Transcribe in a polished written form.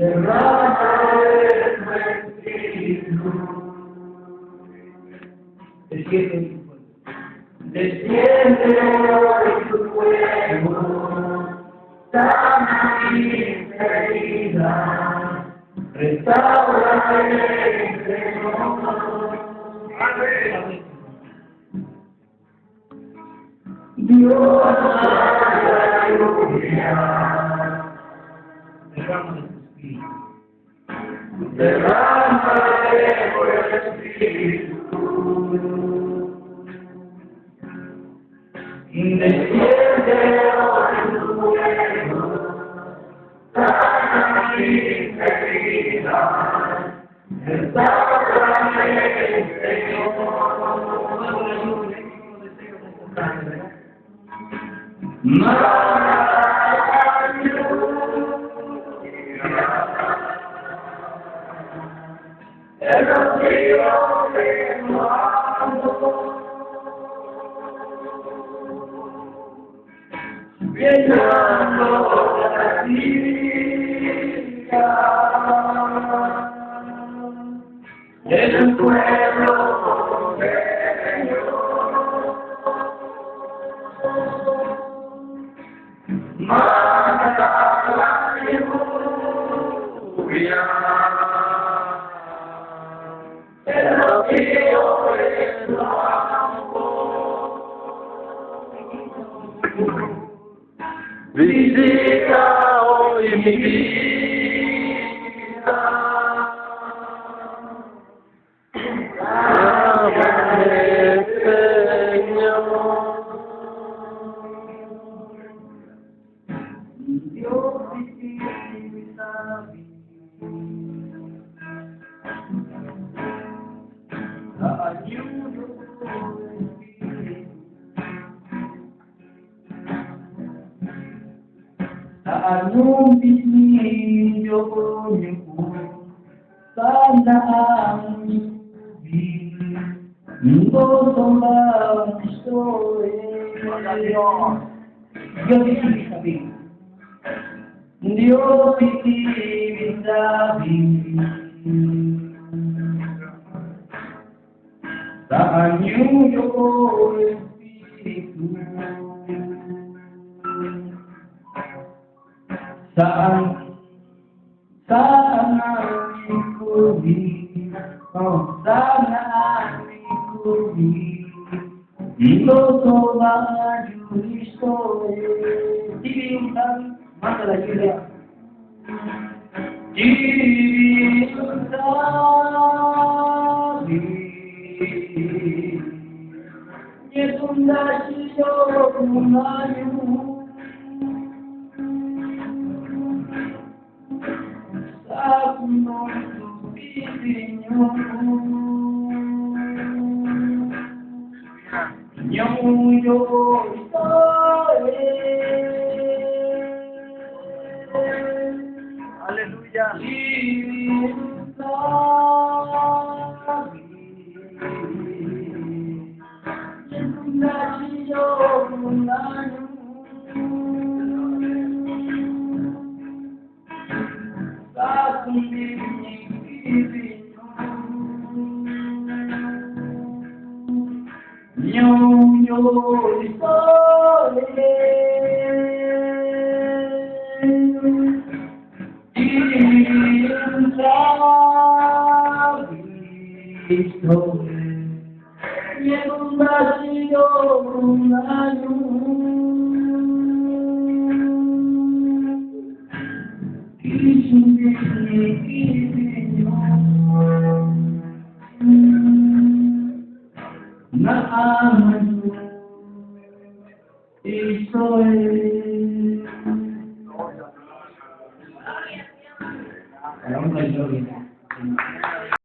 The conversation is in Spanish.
derrama de tu espíritu. Desciende hoy tu fuego, sana mis heridas, restaura el Señor. Dios, aleluya, derrama de tu espíritu. Desciende hoy tu fuego, sana mis heridas, restaura el Señor. El rocío de tu amor, llenando la vida, el pueblo de Dios. Manda la lluvia, el rocío de tu amor, visita hoy mi vida, ábrame, Señor. Dios visita mi vida, ayudo tu espíritu. Anumbisniyo konyo sana ang ibig Mundo sombang story Dios ibig Dios ibig saan niyo espiritu saan ang ikubig, saan ang ikubig, ito to ba Cristo? Sige yung sabi, matala Julia. Sige yung sabi, Yesus siyo kumayo. Aku mau pipinya, nyamuyo story. Aleluya. Israel.